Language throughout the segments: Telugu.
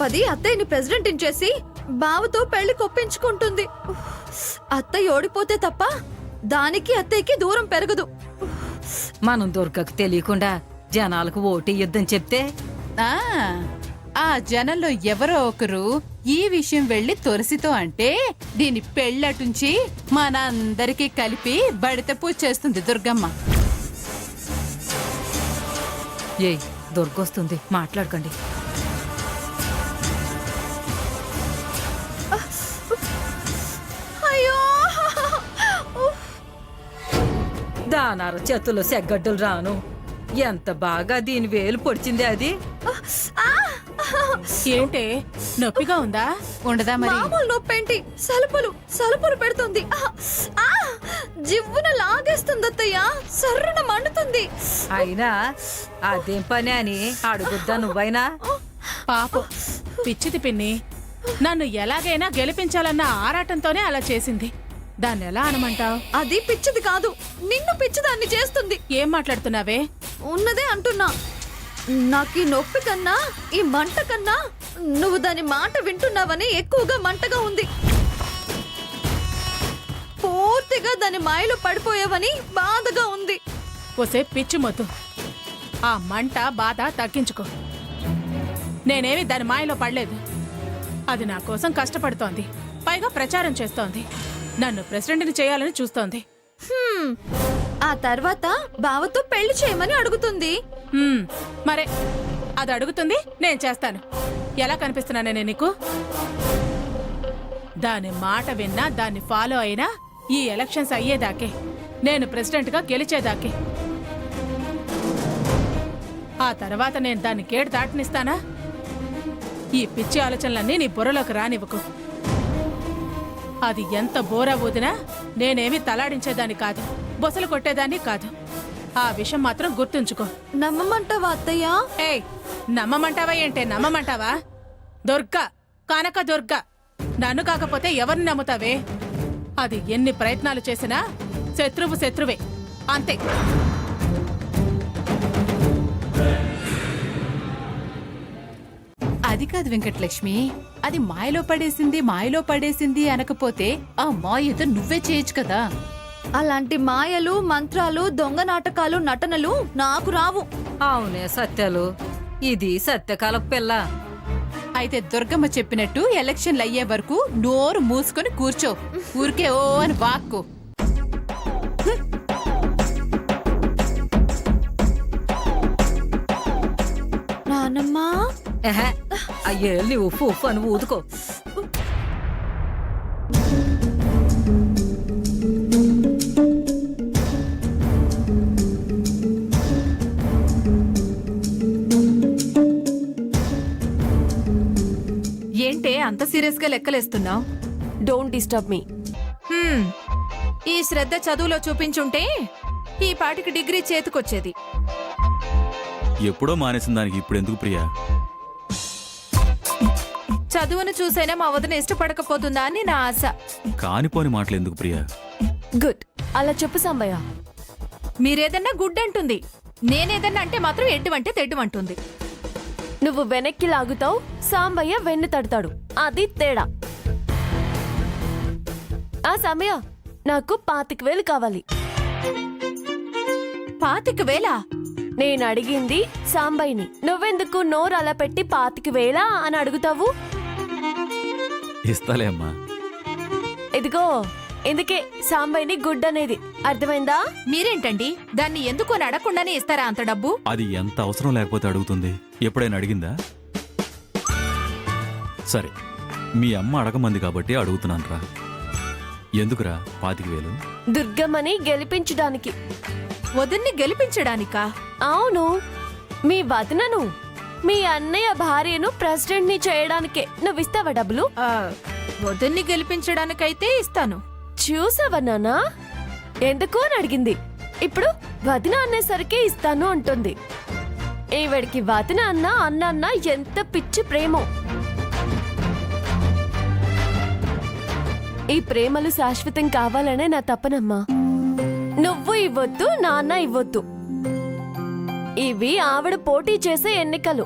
రేపది అత్తయ్యని ప్రెసిడెంట్ చేసి బావతో పెళ్లి కొప్పించుకుంటుంది. అత్తయ్య ఓడిపోతే తప్ప దానికి అత్తయ్యకి దూరం పెరగదు. మనం దుర్గకు తెలియకుండా జనాలకు ఓటేయొద్దని చెప్తే ఆ జనంలో ఎవరో ఒకరు ఈ విషయం వెళ్లి తొరసితో అంటే దీని పెళ్ళటుంచి మనందరికీ కలిపి బడిత పూజ చేస్తుంది దుర్గమ్మ. ఏయ్ దుర్గొస్తుంది, మాట్లాడకండి. అయ్యో దానార చేతుల్లో సెగ్గడ్డలు రాను. ఎంత బాగా దీని వేలు పొడిచింది అది. ఏంటే నొప్పిగా ఉందా? ఉండదా మరి? మామూలు నొప్పేంటి, సలుపులు పెడుతుంది. జివ్వున లాగేస్తుంది అత్తయ్య, సర్రున మండుతుంది. అయినా అదేం పని అని అడుగుద్దా నువ్వైనా? పాపం పిచ్చిది పిన్ని, నన్ను ఎలాగైనా గెలిపించాలన్న ఆరాటంతోనే అలా చేసింది. దాన్ని ఎలా అనమంటావు? అది పిచ్చిది కాదు, నిన్ను పిచ్చిదాన్ని చేస్తుంది. ఏం మాట్లాడుతున్నావే? ఉన్నదే అంటున్నా. నాకు ఈ నొప్పి కన్నా ఈ మంట కన్నా నువ్వు దాని మాట వింటున్నావని ఎక్కువగా మంటగా ఉంది. పూర్తిగా దాని మాయలో పడిపోయావని బాధగా ఉంది. ఓసే పిచ్చి మొద్దు, ఆ మంట బాధ తగ్గించుకో. నేనేమి దాని మాయలో పడలేదు. అది నా కోసం కష్టపడుతోంది, పైగా ప్రచారం చేస్తోంది, నన్ను ప్రెసిడెంట్ని చేయాలని చూస్తోంది. ఆ తర్వాత బావతో పెళ్లి చేయమని అడుగుతుంది. మరే అది అడుగుతుంది, నేను చేస్తాను. ఎలా కనిపిస్తున్నానే నేను నీకు? దాని మాట విన్నా, దాన్ని ఫాలో అయినా ఈ ఎలక్షన్స్ అయ్యేదాకే, నేను ప్రెసిడెంట్గా గెలిచేదాకే. ఆ తర్వాత నేను దాన్ని గేటు దాటనిస్తానా? ఈ పిచ్చి ఆలోచనలన్నీ నీ బుర్రలోకి రానివ్వకు. అది ఎంత బోరా ఊదినా నేనేమి తలాడించేదాన్ని కాదు, బొసలు కొట్టేదాన్ని కాదు. ఆ విషయం మాత్రం గుర్తుంచుకో. నమ్మమంటావా అత్తయ్య? ఏయ్, నమ్మమంటావా ఏంటే? నమ్మమంటావా? దుర్గా, కనక దుర్గా, నన్ను కాకపోతే ఎవరిని నమ్ముతావే? అది ఎన్ని ప్రయత్నాలు చేసినా శత్రువే అంతే. అది కాదు వెంకటలక్ష్మి, అది మాయలో పడేసింది అనకపోతే ఆ మాయతో నువ్వే చేయొచ్చు కదా. అలాంటి మాయలు, మంత్రాలు, దొంగ నాటకాలు, నటనలు నాకు రావు. అవునే సత్యాలు, ఇది సత్యకాల పిల్ల. అయితే దుర్గమ్మ చెప్పినట్టు ఎలక్షన్లు అయ్యే వరకు నోరు మూసుకొని కూర్చో. ఊరికే ఓ అని వాక్కు. నానమ్మా, అయ్యేళ్ళు నువ్వు ఉప్పు అని ఊదుకో. ఏంటే అంత సీరియస్ గా లెక్కలేస్తున్నావు? Don't disturb me. ఈ శ్రద్ధ చదువులో చూపించుంటే ఈ పాటికి డిగ్రీ చేతికొచ్చేది. ఎప్పుడో మానేసిన దానికి ఇప్పుడెందుకు ప్రియా? చదువును చూసైనా మా వదిన ఇష్టపడకపోతుందా అని నా ఆశ. కానిపోని మాటలు ఎందుకు ప్రియా? గుడ్, అలా చెప్పు సాంబయ్య. మీరేదన్నా గుడ్ అంటుంది, నేనేదన్నా అంటే మాత్రం ఎడ్డువంటే తెడ్డుమంటుంది. నువ్వు వెనక్కి లాగుతావు, సాంబయ్య వెన్ను తడతాడు. అది తేడా. ఆ సాంబయ్య, నాకు 25,000 కావాలి. 25,000? నేను అడిగింది సాంబయ్యని. నువ్వెందుకు నోరు అలా పెట్టి 25,000 అని అడుగుతావు? ఇస్తాలే అమ్మా. ఇదిగో, ఇందుకే సాంబయ్యని గుడ్ అనేది. అర్థమైందా? మీరేంటండి దాన్ని ఎందుకు అని అడగకుండానే ఇస్తారా అంత డబ్బు? అది ఎంత అవసరం లేకపోతే అడుగుతుంది? ఎప్పుడైనా అడిగిందా? సరే, మీ అమ్మ అడగమంది కాబట్టి అడుగుతున్నాను రా. ఎందుకురా 25,000? దుర్గమ్మని గెలిపించడానికి. వదిన్ని గెలిపించడానికా? అవును, మీ వదినను, మీ అన్నయ్య భార్యను ప్రెసిడెంట్ ని చేయడానికే. నువ్విస్తావా డబ్బులు? వదిన్ని గెలిపించడానికైతే ఇస్తాను. చూసావా నాన్నా, ఎందుకు అని అడిగింది. ఇప్పుడు వదిన అనేసరికి ఇస్తాను అంటుంది. ఈవిడికి వదిన అన్న అన్న ఎంత పిచ్చి ప్రేమో. ఈ ప్రేమలు శాశ్వతం కావాలనే నా తపనమ్మా. నువ్వు ఇవ్వొద్దు, నాన్న ఇవ్వొద్దు. ఇవి ఆవిడ పోటీ చేసే ఎన్నికలు.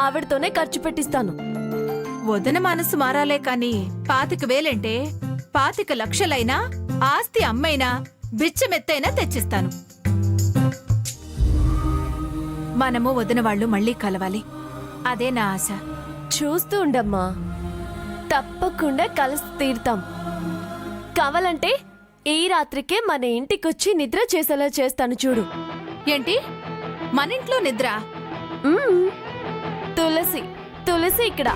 ఆవిడతోనే ఖర్చు పెట్టిస్తాను. వదిన మనసు మారాలే కాని 25,000 25,00,000 ఆస్తి అమ్మైనా బిచ్చమెత్తైనా తెచ్చిస్తాను. మనము వదిన వాళ్ళు మళ్ళీ కలవాలి, అదే నా ఆశ. చూస్తూ ఉండమ్మా, తప్పకుండా కలిసి తీరుతాం. కావాలంటే ఈ రాత్రికే మన ఇంటికొచ్చి నిద్ర చేసేలా చేస్తాను చూడు. ఏంటి మన ఇంట్లో నిద్ర? మ్మ్. తులసి తులసి ఇక్కడ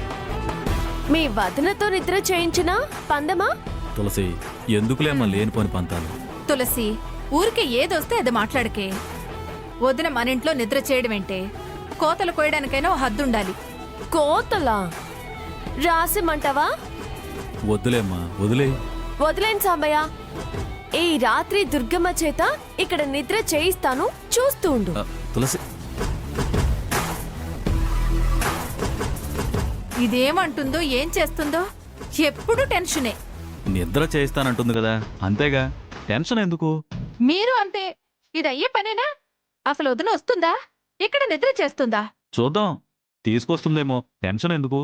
మీ వదనతో నిద్ర చేయించిన పందమా? తులసి, ఎందుకులేమ్మా లేనిపోని పంతాలు. తులసి, ఊరికే ఏదొస్తే అది మాట్లాడకే. వదిన మన ఇంట్లో నిద్ర చేయడమేంటే? కోతలు కోయడానికైనా ఓ హద్దుండాలి. కోతలా రాసిమంటావా? వద్దులేమ్మా, వదిలే. వదిలేను సాంబయ్య. ఈ రాత్రి దుర్గమ్మ చేత ఇక్కడ నిద్ర చేయిస్తాను, చూస్తూ ఉండు. తులసి, ఇదేమంటుందో ఏం చేస్తుందో ఎప్పుడు టెన్షనే. నిద్ర చేయిస్తానంటుంది కదా, అంతేగా, టెన్షన్ ఎందుకు? మీరు అంతే. ఇది అయ్యే పనేనా? అసలు వదిన వస్తుందా? ఇక్కడ నిద్ర చేస్తుందా? చూద్దాం, తీసుకొస్తుందేమో, టెన్షన్ ఎందుకు?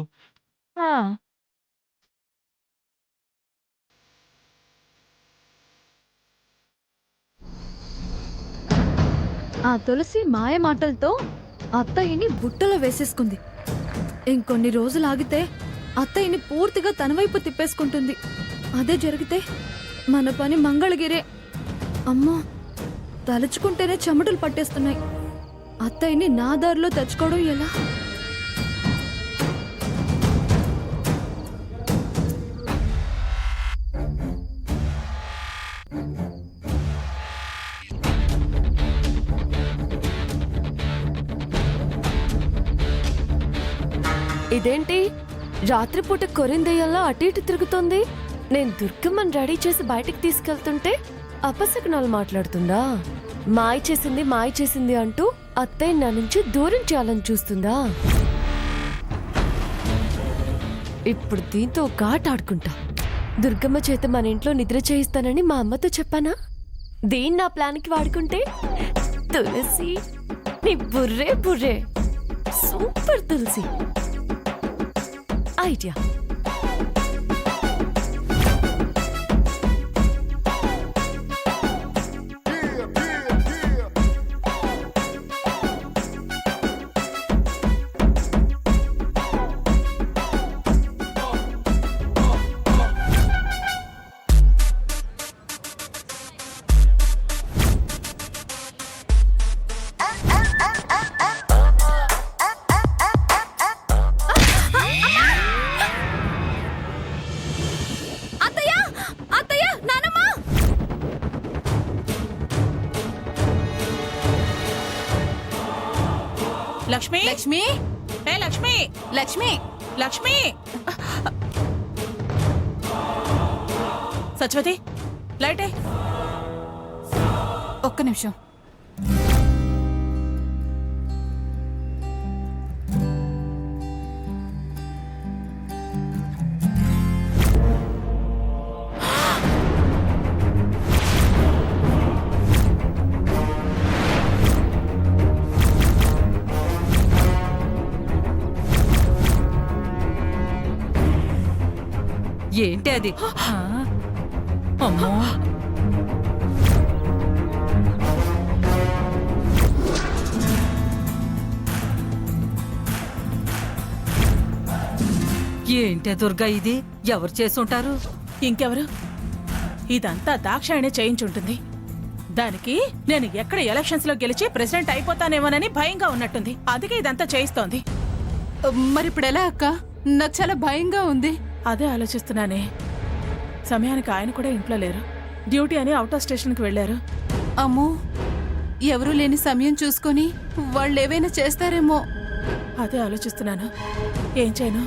ఆ. ఆ తులసి మాయ మాటలతో అత్తయ్యని బుట్టలో వేసేసుకుంది. ఇంకొన్ని రోజులు ఆగితే అత్తయ్యని పూర్తిగా తన వైపు తిప్పేసుకుంటుంది. అదే జరిగితే మన పని మంగళగిరే. అమ్మో, తలుచుకుంటేనే చెమటలు పట్టేస్తున్నాయి. అత్తయ్యని నా దారిలో తెచ్చుకోవడం ఎలా? ఇదేంటి రాత్రిపూట కొరిందయ్యల్లా అటు ఇటు తిరుగుతోంది? నేను దుర్గమ్మని రెడీ చేసి బయటికి తీసుకెళ్తుంటే అపశకునాలు మాట్లాడుతుందా? మాయ చేసింది అంటూ అత్తయ్య నా నుంచి దూరం చేయాలని చూస్తుందా? ఇప్పుడు దీంతో ఘాట్ ఆడుకుంటా. దుర్గమ్మ చేత మన ఇంట్లో నిద్ర చేయిస్తానని మా అమ్మతో చెప్పానా? దీన్ని నా ప్లాన్కి వాడుకుంటే తులసి నీ బుర్రే బుర్రే. సూపర్ తులసి ఐడియా. అత్తయ్య, అత్తయ్య, నానమ్మ! లక్ష్మి, లక్ష్మి, ఏ లక్ష్మి, లక్ష్మి, లక్ష్మి. సత్యవతి, లైటే. ఒక్క నిమిషం. ఏంటి అది? ఆ? అమ్మో, ఏంటే దుర్గా ఇది? ఎవరు చేసుంటారు? ఇంకెవరు? ఇదంతా దాక్షాయణి చేయించుంటుంది. దానికి నేను ఎక్కడ ఎలక్షన్స్ లో గెలిచి ప్రెసిడెంట్ అయిపోతానేమోనని భయంగా ఉన్నట్టుంది. అందుకే ఇదంతా చేయిస్తోంది. మరిప్పుడు ఎలా అక్క? నాకు చాలా భయంగా ఉంది. అదే ఆలోచిస్తున్నానే. సమయానికి ఆయన కూడా ఇంట్లో లేరు. డ్యూటీ అని అవుట్ ఆఫ్ స్టేషన్కి వెళ్లారు. అమ్మో, ఎవరూ లేని సమయం చూసుకొని వాళ్ళు ఏవైనా చేస్తారేమో. అదే ఆలోచిస్తున్నాను. ఏం చేయను?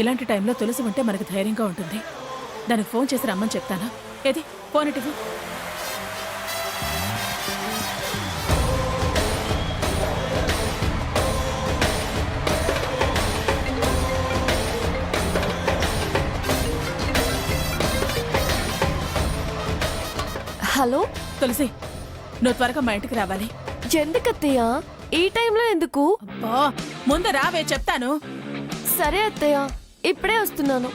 ఇలాంటి టైంలో తులసి ఉంటే మనకు ధైర్యంగా ఉంటుంది. దానికి ఫోన్ చేసి రమ్మని చెప్తాను. ఏది ఫోన్ ఇటు. హలో, తులసి నువ్వు త్వరగా మా ఇంటికి రావాలి. ఎందుకత్తయ్య ఈ టైంలో ఎందుకు? అబ్బా, ముందు రావే చెప్తాను. సరే అత్తయ్య, ఇప్పుడే వస్తున్నాను.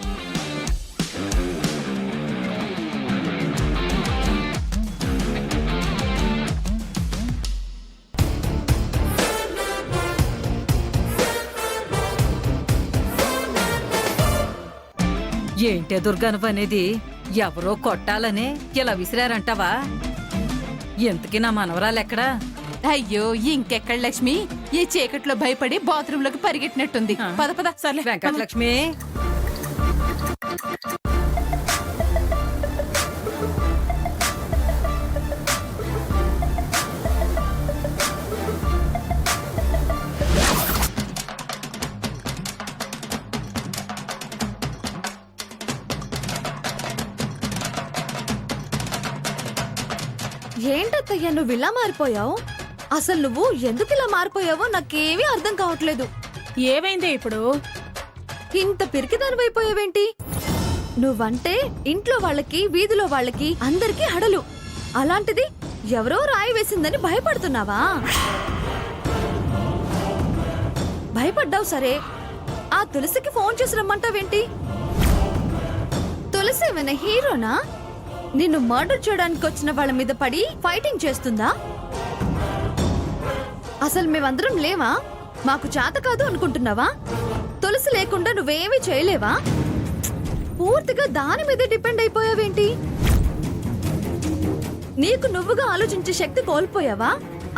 ఏంటే దుర్గనువు అనేది? ఎవరో కొట్టాలనే ఇలా విసిరారంటావా? ఎంతకి నా మనవరాలెక్కడా? అయ్యో ఇంకెక్కడ లక్ష్మి, ఈ చీకట్లో భయపడి బాత్రూమ్ లోకి పరిగెట్టినట్టుంది. పద పద. సర్లే వెంకటలక్ష్మి, ఏంటత్తయ్య నువ్వు ఇలా మారిపోయావు? అసలు నువ్వు ఎందుకు ఇలా మారిపోయావో నాకేమీ అర్థం కావట్లేదు. ఏమైంది ఇప్పుడు? ఇంత పిరికిదానివైపోయావేంటి? నువ్వంటే ఇంట్లో వాళ్ళకి, వీధిలో వాళ్ళకి, అందరికీ హడలు. అలాంటిది ఎవరో రాయి వేసిందని భయపడుతున్నావా? భయపడ్డావు సరే, ఆ తులసికి ఫోన్ చేసి రమ్మంటావేంటి? తులసి ఏమైనా హీరోనా? నిన్ను మర్డర్ చేయడానికి వచ్చిన వాళ్ళ మీద పడి ఫైటింగ్ చేస్తుందా? అసలు మేమందరం లేవా? మాకు చేత కాదు అనుకుంటున్నావా? తులసి లేకుండా నువ్వేమీ చేయలేవా? పూర్తిగా దాని మీద డిపెండ్ అయిపోయావేంటి? నీకు నువ్వుగా ఆలోచించే శక్తి కోల్పోయావా?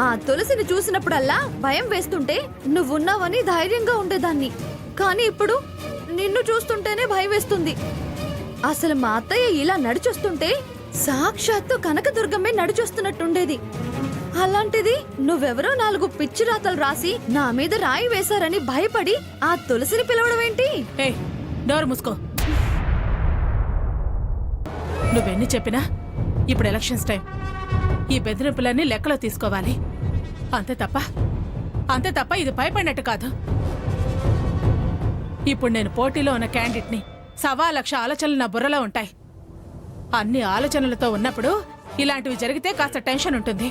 ఆ తులసిని చూసినప్పుడల్లా భయం వేస్తుంటే నువ్వున్నావని ధైర్యంగా ఉండేదాన్ని. కానీ ఇప్పుడు నిన్ను చూస్తుంటేనే భయం వేస్తుంది. అసలు మా అత్తయ్య ఇలా నడిచొస్తుంటే సాక్షాత్తు కనకదుర్గమ్మే నడిచొస్తున్నట్టుండేది. అలాంటిది నువ్వెవరో 4 పిచ్చి రాతలు రాసి నా మీద రాయి వేశారని భయపడి ఆ తులసిని పిలవడమేంటి? ఏయ్, డోర్ మూసుకో. నువ్వెన్ని చెప్పినా ఇప్పుడు ఎలక్షన్స్ టైం. ఈ బెదిరింపులన్నీ లెక్కలో తీసుకోవాలి. అంతే తప్ప ఇది భయపడినట్టు కాదు. ఇప్పుడు నేను పోటీలో ఉన్న క్యాండిడేట్ని. 1,00,000 ఆలోచనలు నా బుర్రలో ఉంటాయి. అన్ని ఆలోచనలతో ఉన్నప్పుడు ఇలాంటివి జరిగితే కాస్త టెన్షన్ ఉంటుంది.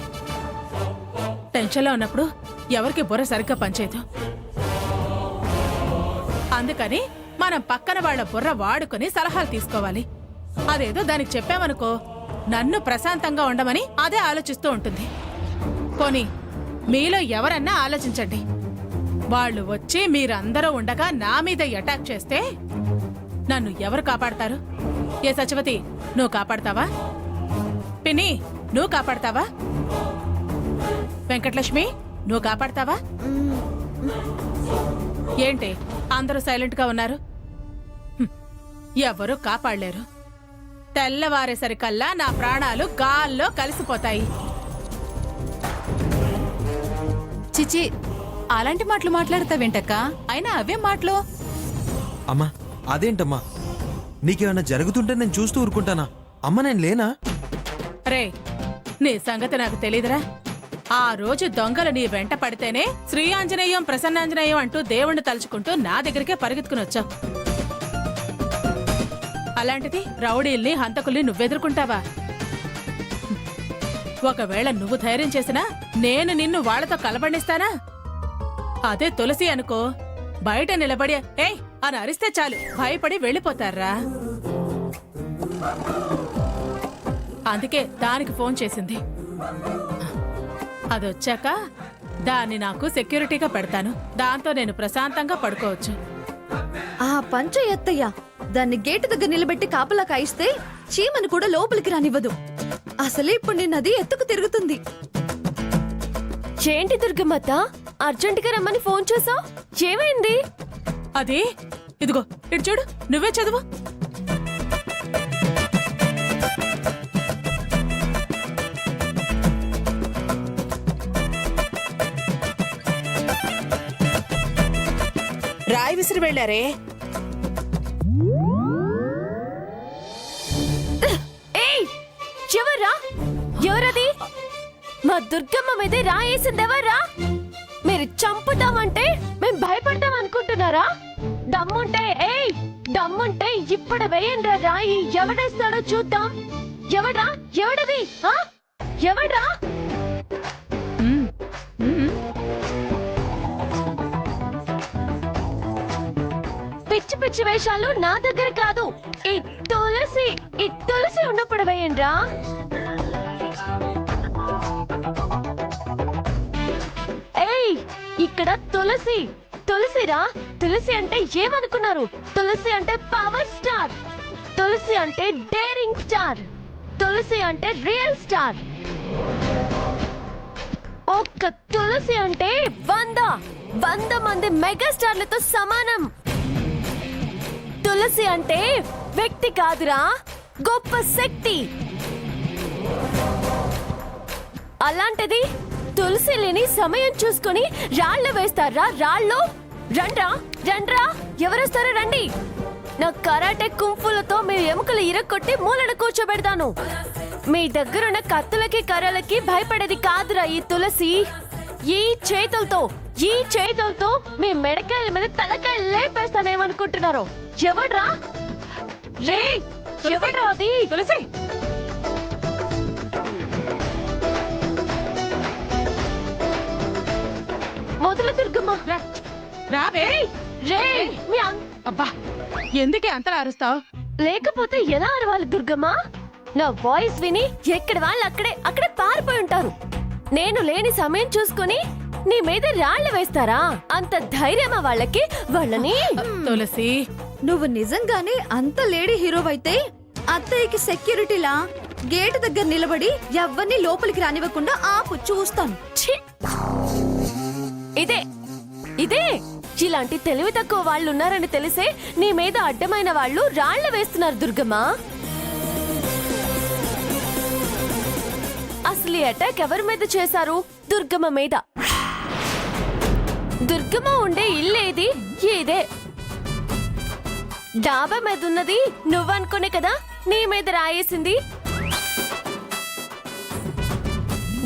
టెన్షన్లో ఉన్నప్పుడు ఎవరికి బుర్ర సరిగ్గా పనిచేయదు. అందుకని మనం పక్కన వాళ్ళ బుర్ర వాడుకొని సలహాలు తీసుకోవాలి. అదేదో దానికి చెప్పామనుకో, నన్ను ప్రశాంతంగా ఉండమని అదే ఆలోచిస్తూ ఉంటుంది. పోనీ మీలో ఎవరన్నా ఆలోచించండి. వాళ్ళు వచ్చి మీరందరూ ఉండగా నా మీద అటాక్ చేస్తే నన్ను ఎవరు కాపాడతారు? ఏ సచివతి, నువ్వు కాపాడతావా? పిన్ని, నువ్వు కాపాడతావా? వెంకటలక్ష్మి, నువ్వు కాపాడతావా? ఏంటి అందరూ సైలెంట్ గా ఉన్నారు? ఎవరు కాపాడలేరు. తెల్లవారేసరికల్లా నా ప్రాణాలు గాల్లో కలిసిపోతాయి. చిచి, అలాంటి మాటలు మాట్లాడతావేంటక్క? అయినా అవే మాటలు. అమ్మా, అదేంటమ్మా? నీకేమన్నా జరుగుతుంటే నేను చూస్తూ ఊరుకుంటానా? అమ్మ, నేను లేనా? రే, నీ సంగతి నాకు తెలీదురా. ఆ రోజు దొంగలు నీ వెంట పడితేనే శ్రీ ఆంజనేయం ప్రసన్నాంజనేయం అంటూ దేవుణ్ణి తలుచుకుంటూ నా దగ్గరికే పరిగెత్తుకుని వచ్చావు. అలాంటిది రౌడీల్ని, హంతకుల్ని నువ్వెదుర్కొంటావా? ఒకవేళ నువ్వు ధైర్యం చేసినా నేను నిన్ను వాళ్లతో కలబడిస్తానా? అదే తులసి అనుకో, బయట నిలబడి ఏయ్ అని అరిస్తే చాలు భయపడి వెళ్ళిపోతారా. అందుకే దానికి ఫోన్ చేసింది. అదొచ్చాక దాన్ని నాకు సెక్యూరిటీగా పెడతాను. దాంతో నేను ప్రశాంతంగా పడుకోవచ్చు. ఆ పంచ ఎత్తయ్య దాన్ని గేటు దగ్గర నిలబెట్టి కాపలా కాయిస్తే చీమని కూడా లోపలికి రానివ్వదు. అసలే ఇప్పుడు నిన్నది ఎత్తుకు తిరుగుతుంది. ఏంటి దుర్గమ్మత్త, అర్జెంటుగా రమ్మని ఫోన్ చేసావు? ఏమైంది? అది ఇదిగో, ఇటు చూడు, నువ్వే చదువు. రాయి విసిరి వెళ్ళారే. ఏయ్, ఎవర్రా? ఎవరది? మా దుర్గమ్మ మీద రాయేసిందెవర్రా? మీరు చంపుతామంటే మేం భయపడతాం అనుకుంటున్నారా? దమ్ముంటే ఏయ్ దమ్ముంటే ఇప్పుడు వేయండి రాయి. ఎవడేస్తాడో చూద్దాం. ఎవడ్రా? ఎవడది? ఆ? ఎవడ్రా? పిచ్చి పిచ్చి వేషాలు నా దగ్గర కాదు. ఈ తులసి ఉన్నప్పుడు వేయండిరా. ఏయ్, ఇక్కడ తులసిరా. తులసి అంటే ఏమనుకున్నారు? తులసి అంటే పవర్ స్టార్. తులసి అంటే డేరింగ్ స్టార్. తులసి అంటే రియల్ స్టార్. ఒక్క తులసి అంటే 100 మంది మెగా స్టార్లతో సమానం. తులసి అంటే వ్యక్తి కాదురా, గొప్ప శక్తి. అలాంటిది తులసి లేని సమయం చూసుకొని రాళ్ళు వేస్తారా? రాళ్ళు రండ్రా. ఎవరొస్తారో రండి. నా కరాటే కుంఫులతో మీ ఎముకలు ఇరక్కొట్టి మూలన కూర్చోబెడతాను. మీ దగ్గరున్న కత్తులకి కర్రలకి భయపడేది కాదురా ఈ తులసి. ఈ చేతులతో మీ మెడకాయల మీద తలకాయలు లేపేస్తానేమనుకుంటున్నారు? ఎవడ్రా అది? తులసి, మొదలు దుర్గమ్మ. రావే. రే మీ అబ్బా, ఎందుకే అంతలా అరుస్తావు? లేకపోతే ఎలా అరవాలి దుర్గమ్మ? నా వాయిస్ విని ఎక్కడ వాళ్ళు అక్కడే పారిపోయి ఉంటారు. నేను లేని సమయం చూసుకొని నీ మీద రాళ్ళు వేస్తారా? అంత ధైర్యమా వాళ్ళకి? వాళ్ళని తులసి, నువ్వు నిజంగానే అంత లేడీ హీరోవైతే అత్తయ్యకి సెక్యూరిటీలా గేట్ దగ్గర నిలబడి ఎవ్వరిని లోపలికి రానివ్వకుండా ఆపు, చూస్తాను. ఛీ! ఇదే ఇలాంటి తెలివి తక్కువ వాళ్ళు ఉన్నారని తెలిసే నీ మీద అడ్డమైన వాళ్ళు రాళ్ళు వేస్తున్నారు దుర్గమ్మ. అసలు ఈ అటాక్ ఎవరి మీద చేశారు? దుర్గమ్మ మీద. దుర్గమ్మ ఉండే ఇల్లేది? ఇదే. డాబా మీద ఉన్నది నువ్వనుకునే కదా నీ మీద రాయేసింది.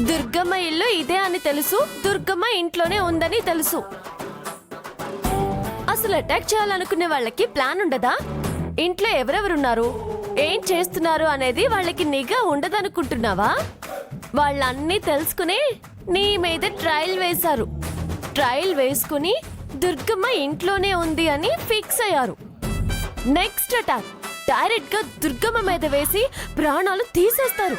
దుర్గమ్మ ఇల్లు ఇదే అని తెలుసు, దుర్గమ్మ ఇంట్లోనే ఉందని తెలుసు. అసలు అటాక్ చేయాలనుకునే వాళ్ళకి ప్లాన్ ఉండదా? ఇంట్లో ఎవరెవరున్నారు, ఏం చేస్తున్నారు అనేది వాళ్ళకి నిఘా ఉండదనుకుంటున్నావా? వాళ్ళన్నీ తెలుసుకుని నీ మీద ట్రయల్ వేశారు. ట్రయల్ వేసుకుని దుర్గమ్మ ఇంట్లోనే ఉంది అని ఫిక్స్ అయ్యారు. నెక్స్ట్ అటాక్ డైరెక్ట్ గా దుర్గమ్మ మీద వేసి ప్రాణాలు తీసేస్తారు.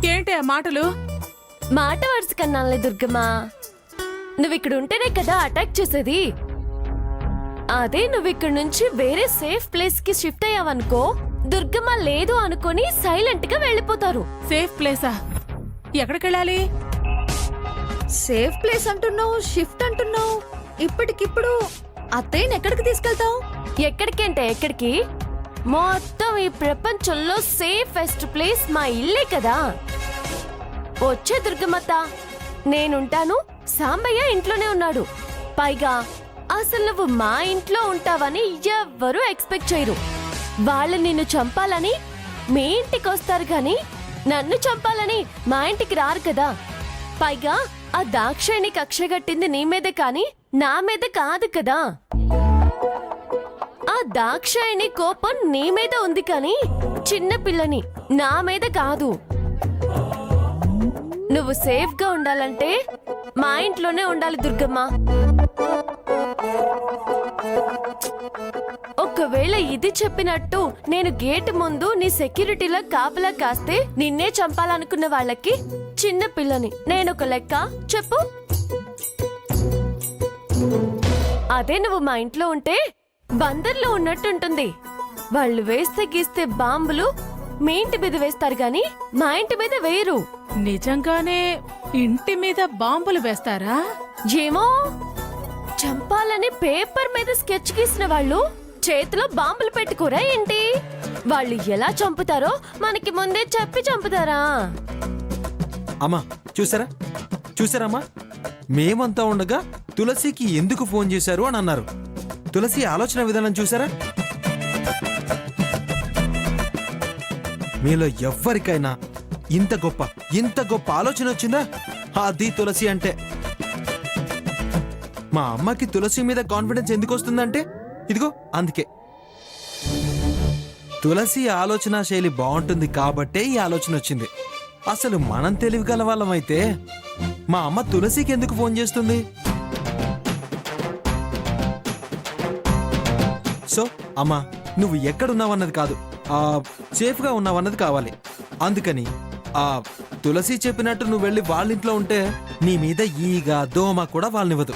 ఏంటి ఆ మాటలు? మాట వరుస కన్నాలే దుర్గమ్మ. నువ్వు ఇక్కడ ఉంటేనే కదా అటాక్ చేసేది. అదే నువ్వు ఇక్కడ నుంచి వేరే సేఫ్ ప్లేస్ కి షిఫ్ట్ అయ్యావనుకో, దుర్గమ్మ లేదు అనుకొని సైలెంట్ గా వెళ్ళిపోతారు. సేఫ్ ప్లేసా? ఎక్కడికెళ్ళాలి? సేఫ్ ప్లేస్ అంటున్నావు, షిఫ్ట్ అంటున్నావు. ఇప్పటికిప్పుడు అత్తయ్యని ఎక్కడికి తీసుకెళ్తావు? ఎక్కడికి అంటే ఎక్కడికి? మొత్తం ఈ ప్రపంచంలో సేఫెస్ట్ ప్లేస్ మా ఇల్లే కదా. వచ్చే దుర్గమ్మత్త, నేనుంటాను, సాంబయ్య ఇంట్లోనే ఉన్నాడు. పైగా అసలు నువ్వు మా ఇంట్లో ఉంటావని ఎవ్వరూ ఎక్స్పెక్ట్ చేయరు. వాళ్ళు నిన్ను చంపాలని మీ ఇంటికి వస్తారు గాని నన్ను చంపాలని మా ఇంటికి రారు కదా. పైగా ఆ దాక్షాయిని కక్షగట్టింది నీ మీదే కాని నా మీద కాదు కదా. ఆ దాక్షాయిని కోపం నీ మీద ఉంది కానీ చిన్న పిల్లని నా మీద కాదు. నువ్వు సేఫ్ గా ఉండాలంటే మా ఇంట్లోనే ఉండాలి దుర్గమ్మ. ఒకవేళ ఇది చెప్పినట్టు నేను గేట్ ముందు నీ సెక్యూరిటీలో కాపలా కాస్తే నిన్నే చంపాలనుకున్న వాళ్ళకి చిన్న పిల్లని నేనొక లెక్క చెప్పు. అదే నువ్వు మా ఇంట్లో ఉంటే బందర్లో ఉన్నట్టుంటుంది. వాళ్ళు వేస్తే గీస్తే బాంబులు మీ ఇంటి మీద వేస్తారు గాని మా ఇంటి మీద వేయరు. నిజంగానే ఇంటి మీద బాంబులు వేస్తారా? ఏమో, చంపాలని పేపర్ మీద స్కెచ్ గీసిన వాళ్ళు చేతిలో బాంబులు పెట్టుకోరా ఏంటి? వాళ్ళు ఎలా చంపుతారో మనకి ముందే చెప్పి చంపుతారా? అమ్మా చూసారమ్మా, మేమంతా ఉండగా తులసికి ఎందుకు ఫోన్ చేశారు అని అన్నారు. తులసి ఆలోచన విధానం చూసారా? మీలో ఎవ్వరికైనా ఇంత గొప్ప ఆలోచన వచ్చిందా? అది తులసి అంటే. మా అమ్మకి తులసి మీద కాన్ఫిడెన్స్ ఎందుకు వస్తుందంటే ఇదిగో అందుకే. తులసి ఆలోచన శైలి బాగుంటుంది కాబట్టే ఈ ఆలోచన వచ్చింది. అసలు మనం తెలివిగల వాళ్ళమైతే మా అమ్మ తులసికి ఎందుకు ఫోన్ చేస్తుంది? సో అమ్మా, నువ్వు ఎక్కడున్నావన్నది కాదు, సేఫ్గా ఉన్నావన్నది కావాలి. అందుకని తులసి చెప్పినట్టు నువ్వు వెళ్ళి వాళ్ళ ఇంట్లో ఉంటే నీ మీద ఈగ దోమ కూడా వాళ్ళనివ్వదు.